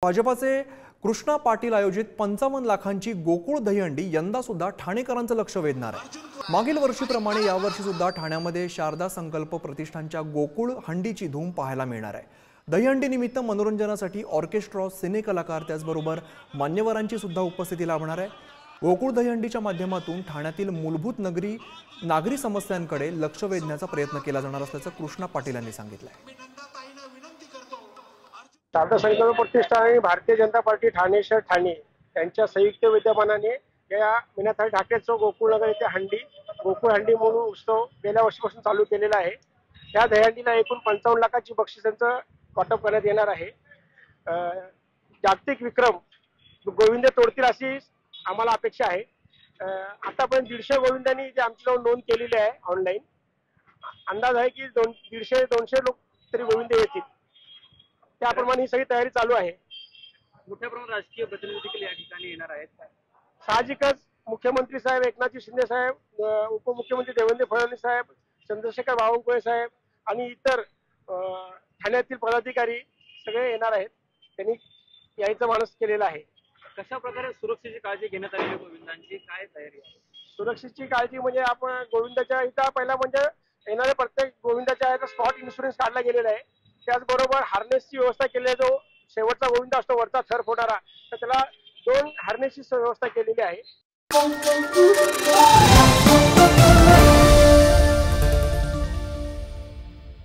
भाजपाचे कृष्णा पाटील आयोजित 55 लाखांची गोकुळ दहीहंडी यंदा सुद्धा ठाणेकरांचं लक्ष वेधणार आहे। मागील वर्षीप्रमाणे यावर्षी सुद्धा ठाण्यामध्ये शारदा संकल्प प्रतिष्ठानच्या गोकुळ हंडीची धूम पाहायला मिळणार आहे। दहीहंडी निमित्त मनोरंजनासाठी ऑर्केस्ट्रा, सिने कलाकार त्याचबरोबर मान्यवरांची सुद्धा उपस्थिती लाभणार आहे। गोकुळ दहीहंडीच्या माध्यमातून ठाण्यातील मूलभूत नागरी समस्यांकडे लक्ष वेधण्याचा प्रयत्न केला जाणार असल्याचं कृष्णा पाटील यांनी सांगितलं। शारदा संकल्प प्रतिष्ठान आणि भारतीय जनता पार्टी ठाणे शहर ठाणे यांच्या संयुक्त विद्यमानाने या मीनाताई ठाकरे चौक गोकुळनगर येथे गोकुळ हंडी म्हणून उत्सव गेल्या वर्षीपासून चालू केलेला आहे। या दहीहंडीला एकूण 55 लाखाची बक्षिसांचं वाटप करण्यात येणार आहे। जागतिक विक्रम गोविंद तोडतील अशी आम्हाला अपेक्षा आहे। आतापर्यंत 150 गोविंदांनी जे आमच्याजवळ नोंद केलेली आहे ऑनलाईन, अंदाज आहे की 150-200 लोक तरी गोविंद येतील। त्याप्रमाणे ही सगळी तयारी चालू आहे। मोठ्या प्रमाणात राजकीय प्रतिनिधी देखील या ठिकाणी येणार आहेत। साहजिकच मुख्यमंत्री साहेब एकनाथ शिंदे साहेब, उपमुख्यमंत्री देवेंद्र फडणवीस साहेब, चंद्रशेखर बावनकुळे साहेब आणि इतर ठाण्यातील पदाधिकारी सगळे येणार आहेत। त्यांनी यायचं मानस केलेलं आहे। कशा प्रकारे सुरक्षेची काळजी घेण्यात आली आहे? गोविंदांची काय तयारी आहे? सुरक्षेची काळजी म्हणजे आपण गोविंदाच्या इथं पहिला म्हणजे येणाऱ्या प्रत्येक गोविंदाच्या स्पॉट इन्शुरन्स काढला गेलेला आहे। त्याचबरोबर हार्नेसची व्यवस्था केली आहे। जो शेवटचा गोविंद असतो वरचा थर फोडणारा, तर त्याला 2 हार्नेसची व्यवस्था केलेली आहे।